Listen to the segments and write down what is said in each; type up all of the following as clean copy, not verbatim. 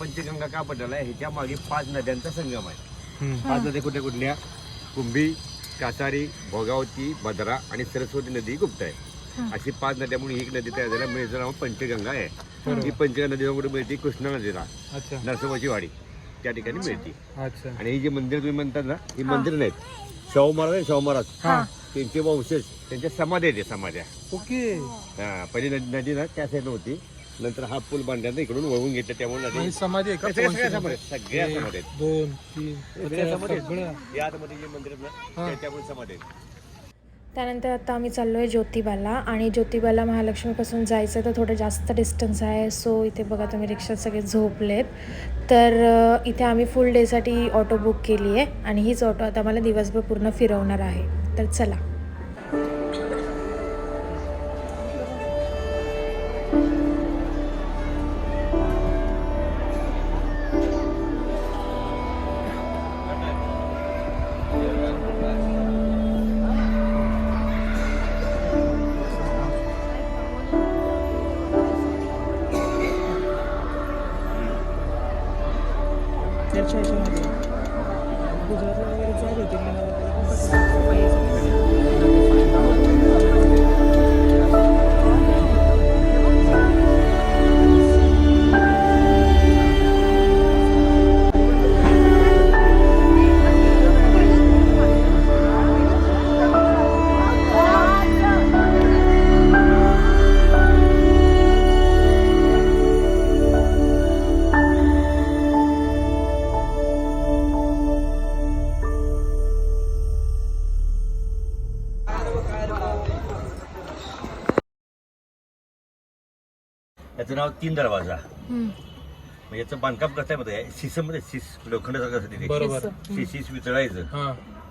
पंचगंगा का पडलेला आहे, ह्याच्या मागे 5 नद्यांचा संगम आहे. 5 नद्या कुठल्या कुठल्या? कुंभी, कासारी, भोगावती, भद्रा आणि सरस्वती नदी गुप्त आहे. अशी 5 नद्यामुळे एक नदी तयार झाल्या, म्हणजे नाव पंचगंगा आहे. ही पंचगंगा नदी कुठे मिळते? कृष्णा नदीला, नरसोबाची वाडी त्या ठिकाणी मिळते. आणि ही जी मंदिर तुम्ही म्हणतात ना, ही मंदिर नाहीत. शाहू महाराज त्यांचे वंशज, त्यांच्या समाध्या आहेत. समाध्या पहिली नदी ना त्या साईडला होती, नंतर हा पूल बांधल्यानंतर इकडून वळून घेतलं, त्यामुळे नदी समाधी आहे का? सगळ्या समाधी 2 3 या आतमध्ये जे मंदिर आहेत ना त्यामुळे समाधी आहेत. त्यानंतर आता आम्ही चाललो आहे ज्योतिबाला. आणि ज्योतिबाला महालक्ष्मीपासून जायचं तर थोडं जास्त डिस्टन्स आहे. सो इथे बघा तुम्ही रिक्षात सगळे झोपलेत. तर इथे आम्ही फुल डेसाठी ऑटो बुक केली आहे आणि हीच ऑटो आता मला दिवसभर पूर्ण फिरवणार आहे. तर चला. याचं नाव 3 दरवाजा. म्हणजे याचं बांधकाम कसं आहे मध्ये शिसमध्ये शिस लोखंडासारखं असं तिथे शिस वितळायचं.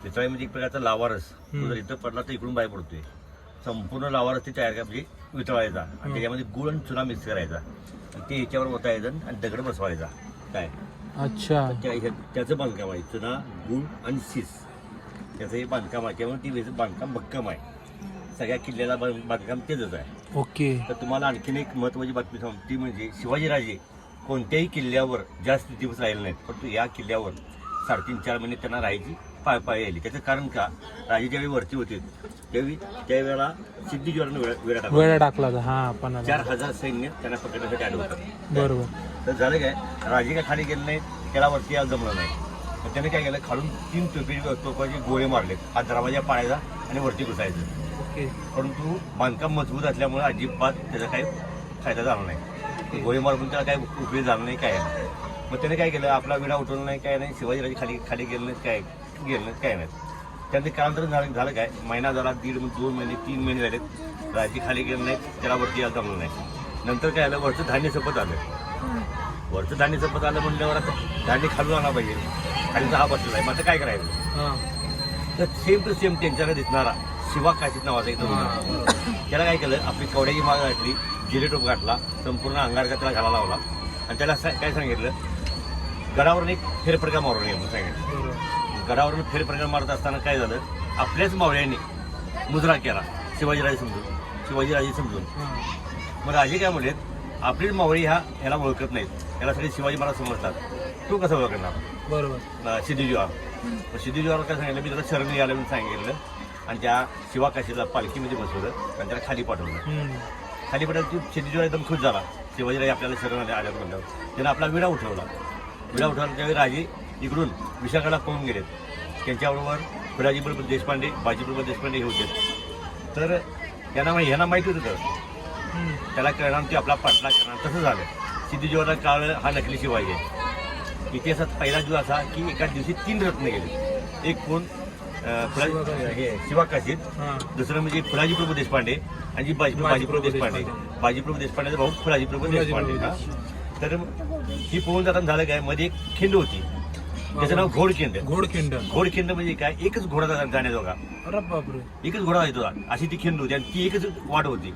वितळाय म्हणजे एक प्रकारचा लावारस. तो जर इथं पडला तर इकडून बाहेर पडतोय. संपूर्ण लावारस ते तयार म्हणजे वितळायचा आणि त्याच्यामध्ये गुळ आणि चुना मिक्स करायचा आणि ते ह्याच्यावर ओतायचं आणि दगड बसवायचा. काय अच्छा, त्याचं बांधकाम आहे. चुना, गुळ आणि शिस त्याचं हे बांधकाम आहे. त्यामुळे ती बांधकाम भक्कम आहे. सगळ्या किल्ल्याला बांधकाम तेच आहे. ओके. तर तुम्हाला आणखीन एक महत्वाची बातमी सांगतो, ती म्हणजे शिवाजीराजे कोणत्याही किल्ल्यावर जास्त दिवस राहिले नाहीत, परंतु या किल्ल्यावर 3.5-4 महिने त्यांना राहायची पाय आली. त्याचं कारण का? राजे ज्यावेळी वरती होते त्यावेळेला सिद्धीज्वारानं वेळा टाकला. 4,000 सैन्य त्यांना पकडण्यासाठी आलं होतं. बरोबर. तर झालं काय, राजे काय खाली गेले नाहीत, त्याला वरती यायला जमलं नाही. तर त्याने काय केलं, खालून 3 तोफाचे गोळे मारले. हा दरवाजा पाळायचा आणि वरती घुसायचं. परंतु बांधकाम मजबूत असल्यामुळे अजिबात त्याचा काही फायदा झाला नाही. गोळी मारून त्याला काही उपयोग झाला नाही, काय नाही. मग त्याने काय केलं, आपला विडा उठवला नाही, काय नाही. शिवाजीराजे खाली गेले नाहीत, काय नाही. त्यानंतर कालांतरण झालं काय, महिना झाला, 2 महिने 3 महिने झाले, राजे खाली गेले नाहीत, त्याला वरती यायला जमलं नाही. नंतर काय आलं, वरचं धान्य संपत आलं. वरचं धान्य संपत आलं म्हणल्यावर आता धान्य खालून आणा पाहिजे. खाली हा बसलेला आहे, मग आता काय करायचं? तर सेम टू सेम त्यांच्याकडे दिसणारा शिवा काशीत नावाचा एक तरुण, त्याला काय केलं, आपली कवड्याची माग घातली, जिलेटोप घातला, संपूर्ण अंगारका त्याला घाला लावला आणि त्याला काय सांगितलं, गडावरून एक फेरप्रकार मारून ये म्हणून सांगितलं. गडावरून फेरप्रकार मारत असताना काय झालं, आपल्याच मावळ्यांनी मुजरा केला शिवाजीराजे समजून. मग राजे काय म्हणले, आपलीच मावळी ह्याला ओळखत नाहीत, याला सगळे शिवाजी महाराज समजतात, तू कसं ओळखणार? बरोबर. सिद्धीज्वार काय सांगितलं, मी त्याला शरण यायला म्हणून सांगितलं आणि त्या शिवाकाशीला पालखीमध्ये बसवलं आणि त्याला खाली पाठवलं. खाली पाठवलं, सिद्धीज्वार एकदम खुश झाला. शिवाजीराजे आपल्याला शरण आल्यात म्हणल्यावर त्यानं आपला विडा उठवला. त्यावेळी राजे इकडून विशाखाला पळून गेलेत. त्यांच्याबरोबर फुलाजीप्रभू देशपांडे, बाजीप्रभू देशपांडे हे होते. तर ह्यांना माहिती होतं, त्याला कळणार की आपला पाठला करणार. तसं झालं. सिद्धीज्वारला काळ हा नकली शिवाजी आहे. इतिहासात पहिला दिवस असा की एका दिवशी 3 रत्न गेले. एक कोण, शिवाकाशीत, दुसरं म्हणजे फुलाजीप्रभू देशपांडे आणि बाजीप्रभू देशपांडेचा भाऊ फुलाजीप्रभू देशपांडे. तर ही पोहून जाताना झालं काय, मध्ये एक खिंड होती, त्याचं नाव घोडखिंड म्हणजे काय, एकच घोडा जाण्याजोगा, एकच घोडा जायचा अशी ती खिंड होती आणि ती एकच वाट होती.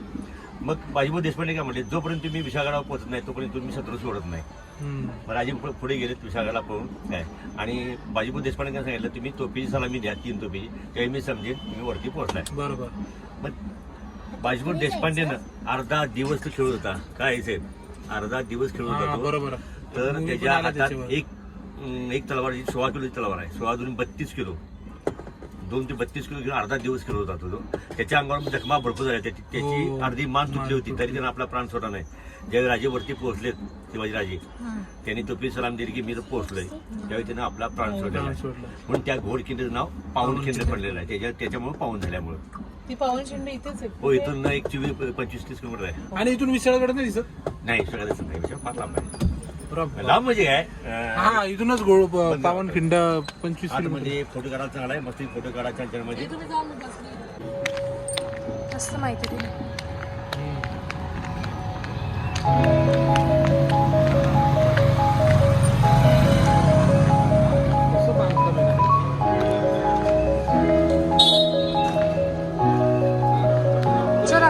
मग बाजीप्रभू देशपांडे काय म्हटले, जोपर्यंत तुम्ही विशाळगडावर पोहोचत नाही तोपर्यंत तुम्ही शत्रू सोडत नाही. मग राजे पुढे गेलेत विशाळगडाला पळून काय, आणि बाजीप्रभू देशपांडे काय सांगितलं, तुम्ही तोफीची सलामी द्या, 3 तोफीची, त्यावेळी मी समजेन तुम्ही वरती पोहोचलाय. बरोबर. मग बाजीप्रभू देशपांडेनं अर्धा दिवस तो खेळत होता. काय साहेब, अर्धा दिवस खेळत होता. बरोबर. तर मूवी त्याच्या पण आला हातात त्याच्यावर. एक तलवार 16 किलोची तलवार आहे. 16 दुनी 32 किलो, 2 ते 32 किलो घेऊन अर्धा दिवस केला होता तो. त्याच्या अंगावर जखमा भरपूर झाल्या. त्याची हो. अर्धी मान तुटली होती, तरी त्यानं आपला प्राण सोडला नाही. ज्यावेळी राजेवरती पोहोचलेत शिवाजी राजे, त्यांनी तोपी सलाम दिली की मी तर पोहोचलोय, त्यावेळी त्यानं आपला प्राण सोडलेला आहे. सोडला. म्हणून त्या घोडखिंडीचं नाव पावनखिंड पडलेलं आहे. त्याच्यामुळे पावन झाल्यामुळे. ती पावनखिंड इथेच आहे. हो, इथून एक 25-30 किलोमीटर आहे. आणि इथून विशाळगड नाही दिसत. नाही, सगळं दिसत नाही, विषय फार लांब आहे. बरोबर. लांब म्हणजे काय, हा इथूनच पावनखिंड 25 किलोमीटर. आतमध्ये फोटो काढायला चांगला आहे. मस्त फोटो काढायच्या ह्याच्यामध्ये. तुम्ही जाऊन बसले. मस्त माहिती दिली. कसं बांधकाम आहे ना. चला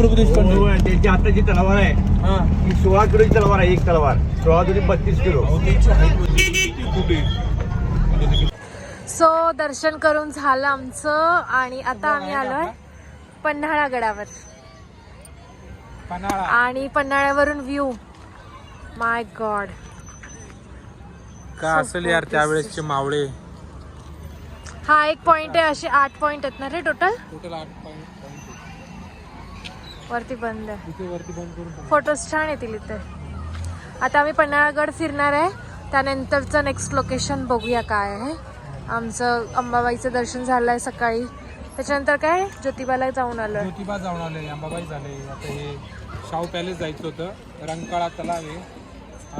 प्रभू देशपांडे. हो, त्यांची आता जी तलवार आहे हा. ही 16 किलोची तलवार आहे. एक तलवार 16 दुनी 32 किलो. अहो, त्यांची height होती किती कुठे. सो दर्शन करून झालं आमचं आणि आता आम्ही आलोय पन्हाळा गडावर. पन्हाळा. आणि पन्हाळ्यावरून व्ह्यू, माय गॉड, का असेल यार त्यावेळेसचे मावळे. हा एक पॉइंट आहे. असे 8 पॉइंट आहेत ना रे टोटल. Total 8 point. वरती बंद आहे. तिथे वरती बंद करून फोटोज छान येतील इथे. आता आम्ही पन्हाळगड फिरणार आहे. त्यानंतरचं नेक्स्ट लोकेशन बघूया काय आहे. आमचं अंबाबाईचं दर्शन झालंय सकाळी. त्याच्यानंतर काय ज्योतिबाला जाऊन आलोय. ज्योतिबा जाऊन आले, अंबाबाई झाले. आता हे शाहू पॅलेस जायचं होतं. रंकाळा तलाव आहे.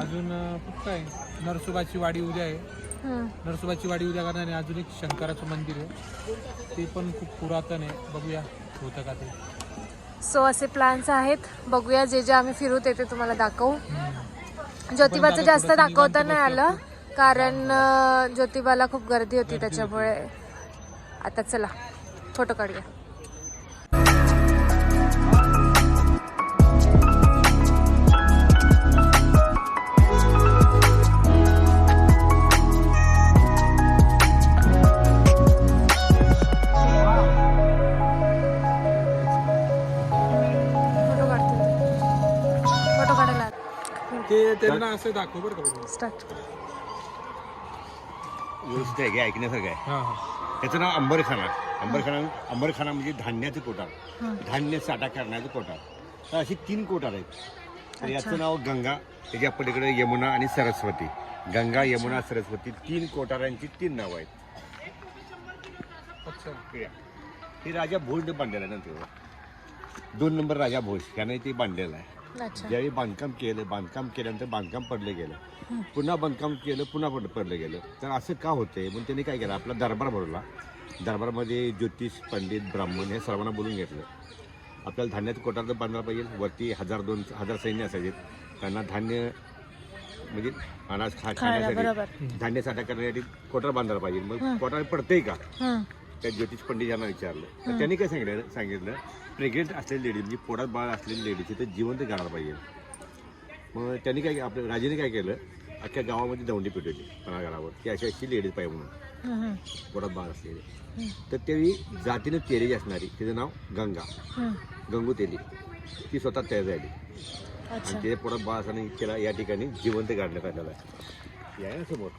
अजून कुठं आहे, नरसोबाची वाडी उद्या आहे. नरसोबाची वाडी उद्या करणार आहे. अजून एक शंकराचं मंदिर आहे, ते पण खूप पुरातन आहे. बघूया होतं का ते. सो असे प्लॅन्स आहेत. बघूया जे जे आम्ही फिरू ते तुम्हाला दाखवू. ज्योतिबाचं जास्त दाखवता नाही आलं कारण ज्योतिबाला खूप गर्दी होती त्याच्यामुळे. आता चला फोटो काढूया. फोटो काढायला ते त्यांना असं दाखव बरं का. स्टार्ट. व्यवस्थित आहे, काय ऐकण्यासारखं आहे. हां हां. त्याचं नाव अंबरखाना. अंबरखाना म्हणजे धान्याचं कोठार, धान्य साठा करण्याचं कोठार. तर अशी 3 कोठार आहेत. तर याचं नाव गंगा, त्याच्या पलीकडे यमुना आणि सरस्वती. गंगा, यमुना, सरस्वती 3 कोठारांची 3 नावं आहेत. अच्छा. हे राजा भोजने बांधलेलं आहे नंतर. 2 नंबर राजा भोज याने ते बांधलेलं आहे. अच्छा. ज्यावेळी बांधकाम केल्यानंतर बांधकाम पडलं गेलं, पुन्हा बांधकाम केलं, पुन्हा पडलं गेलं. तर असं का होतंय म्हणून त्यांनी काय केलं, आपला दरबार भरवला. दरबारमध्ये ज्योतिष, पंडित, ब्राह्मण हे सर्वांना बोलून घेतलं. आपल्याला धान्याचं कोठार तर बांधला पाहिजे. वरती 1000-2000 सैन्य असायचे. त्यांना धान्य म्हणजे अनाज खाण्यासाठी, धान्य साठा करण्यासाठी कोठार बांधायला पाहिजे. मग कोठार पडतंय का, त्या ज्योतिष पंडित यांना विचारलं. तर त्यांनी काय सांगितलं प्रेग्नेंट असलेली लेडी म्हणजे पोटात बाळ असलेली लेडीची तर जिवंत गाणार पाहिजे. मग त्यांनी काय, आपल्या राजाने काय केलं, अख्ख्या गावामध्ये दौंडी पेटवली पन्हाळगडावर की अशी लेडीज पाहिजे म्हणून, पोटात बाळ असलेले. तर त्यावेळी जातीनं तेरेजी असणारी, तिचं नाव गंगा, गंगू तेली, ती स्वतः तयार झाली. आणि तिथे पोटात बाळ असताना तिला या ठिकाणी जिवंत गाडण्यात आलेलं आहे. या समोर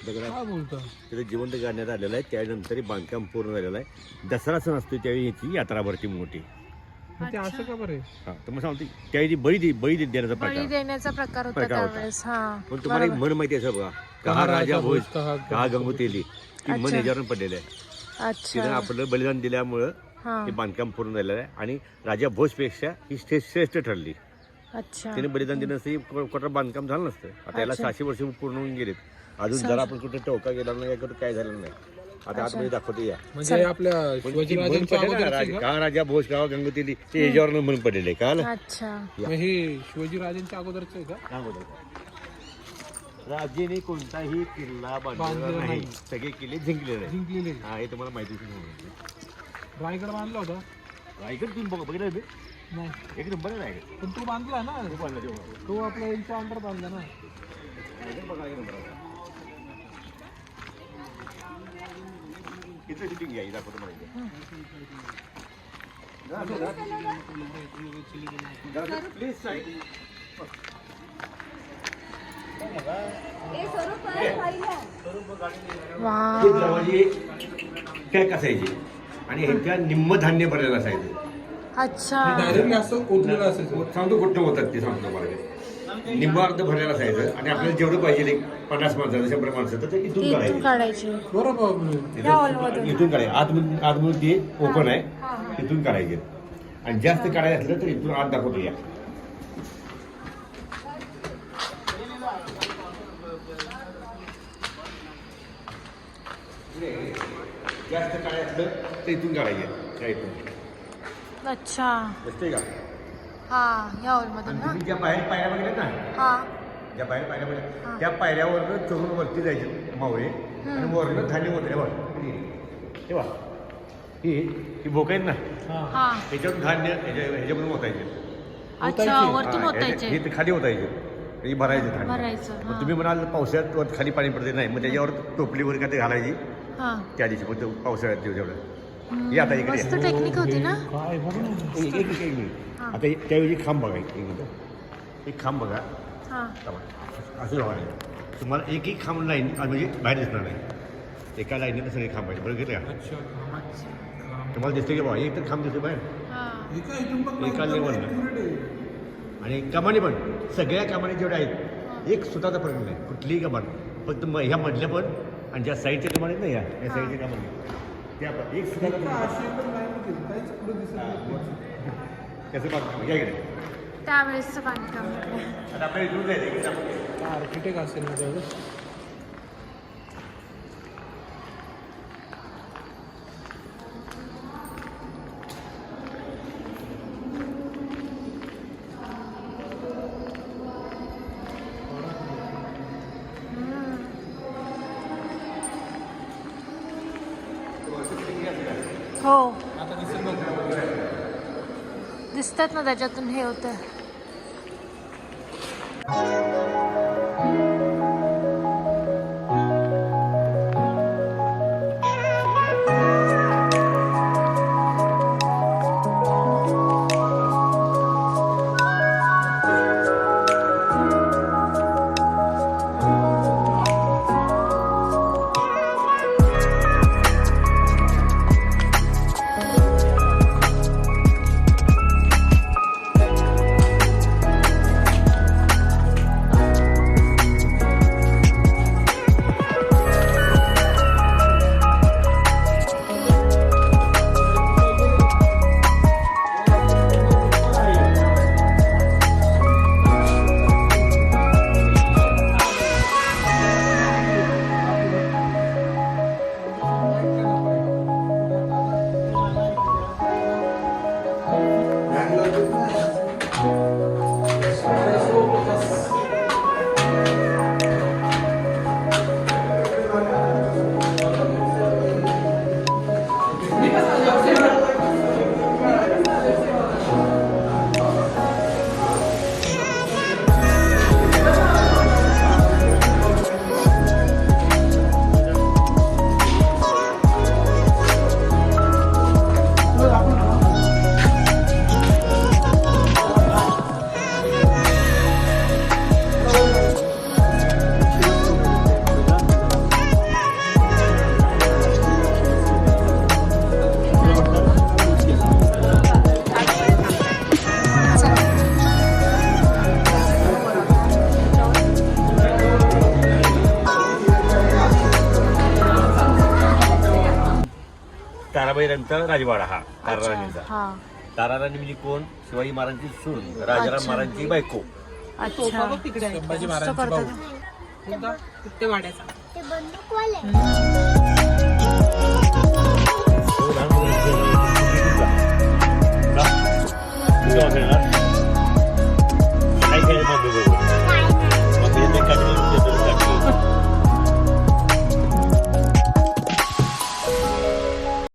दगड काय बोलतो तिथे जिवंत गाडण्यात आलेलं आहे. त्यानंतर बांधकाम पूर्ण झालेलं आहे. दसरा सण असतो त्यावेळी याची यात्रा भरती मोठी. मग ते असं का बरे हा तर मग सांगतो त्यावेळी बळी देण्याचा बळी प्रकार देण्याचा प्रकार होता प्रकार होता. त्यावेळेस. हा पण तुम्हाला एक म्हण माहिती आहे बघा, कहा राजा भोज कहा गंगोतेली, ती म्हण अच्छा. याच्यावरून पडलेली आहे. तिने अच्छा. आपलं बलिदान दिल्यामुळं हा. हे बांधकाम पूर्ण झालेलं आहे आणि राजा भोजपेक्षा ही श्रेष्ठ ठरली. अच्छा. तिने बलिदान दिलं नसतं कुठं बांधकाम झालं नसतं. आता याला 600 वर्ष पूर्ण होऊन गेलेत. अजून जरा आपण कुठं टोका गेला नाही, काय झालं नाही. आता आतमध्ये दाखवतो या. म्हणजे आपल्या शिवाजी राजांच्या अगोदरची का? का राजा भोज का गंगोतेली ते ह्याच्यावर म्हणून पडलेले का अच्छा. मग हे शिवाजी राजांच्या अगोदरच आहे का? राजेने कोणताही किल्ला बांधलेला नाही, सगळे किल्ले जिंकलेले आहेत. जिंकलेले हा हे तुम्हाला माहितीच नाही. रायगड बांधला होता रायगड तुम्ही बघा बघितलं ते? नाही एक नंबर आहे रायगड. पण तो बांधला ना खूप बांधला तेव्हा. तो आपल्या यांच्या अंडर बांधला ना. रायगड बघा एक नंबर आहे. इथं शूटिंग घ्या, दाखवतो मला इथे. Please side. वा. हे दरवाजे पॅक असायचे आणि ह्यांच्या निम्म धान्य भरलेलं असायचं. अच्छा. डायरेक्टली असं ओतलेलं असायचं. सांगतो कुठं होतात ते सांगतो मला. निम्म अर्ध भरलेलं असायचं आणि आपल्याला जेवढं पाहिजे एक 50 माणसं 100 माणसं तर ते इथून इथून काढायचे. काढायची. बरोबर. या हॉलमधून. इथून काढायचे. आतमधून ते ओपन आहे, तिथून काढायचे. आणि जास्त काढायचं असलं तर इथून आत दाखवतो या. जास्त काढायचं असलं तर इथून काढायचे त्या इथून. अच्छा. दिसते का? हा या हॉलमधून आणि ना. तुम्ही ज्या बाहेर पायऱ्या बघितल्या ना, हा. ज्या बाहेर पायऱ्या बघितल्या त्या पायऱ्यावरनं चढून वरती जायचे मावळे आणि वरनं धान्य होते बघ. तेव्हा ही भोक आहेत ना, हा. त्याच्यावरून धान्य ह्याच्यामधून होतायचे. अच्छा वरतून होतायचे. हे खाली होतायचे, हे भरायचे धान्य. भरायचं. मग हा. तुम्ही म्हणाल पावसाळ्यात वर खाली पाणी पडते नाही, मग त्याच्यावर टोपलीवर का ते घालायची हा. त्या दिवशी पण पावसाळ्यात तेवढं. हे आता इकडे मस्त टेक्निक होती ना. काय बघ ना. एक मिनिट. आता त्यावेळी खांब बघा, एक मिनिट. एक खांब बघा. हा. असं बघा, तुम्हाला एकही खांब लाईन म्हणजे बाहेर दिसणार नाही. एका लाईनीला सगळे खांब पाहिजे. बरं घेतलं का? अच्छा. तुम्हाला दिसते की बाबा एक तर खांब दिसतो बाहेर हा. एका लेवलला. आणि कमानी पण सगळ्या कमानी जेवढ्या आहेत एक सुताचा फरक नाही कुठलीही कमान. फक्त ह्या मधल्या पण आणि ज्या साईडच्या कमानी आहेत ना, या साईडच्या कमानी त्या पण एक सुताचा कसं बांधकाम या इकडे. त्यावेळेसचं बांधकाम. आता आपल्याला इथून जायचं इकडे आपण. आर्किटेक्ट असेल ना त्यावेळेस. हो आता दिसेल बघ. दिसतात ना त्याच्यातून हे होतं. त्यांचा राजवाडा हा ताराराणीचा. हा ताराराणी म्हणजे कोण? शिवाजी महाराजांची सून, राजाराम महाराजांची बायको. तोफा बघ तिकडे आहे. संभाजी महाराजांचे भाऊ. कोणता? ते वाड्याचा. तो लहान मुलगा. का? तुझ्या हॉटेलला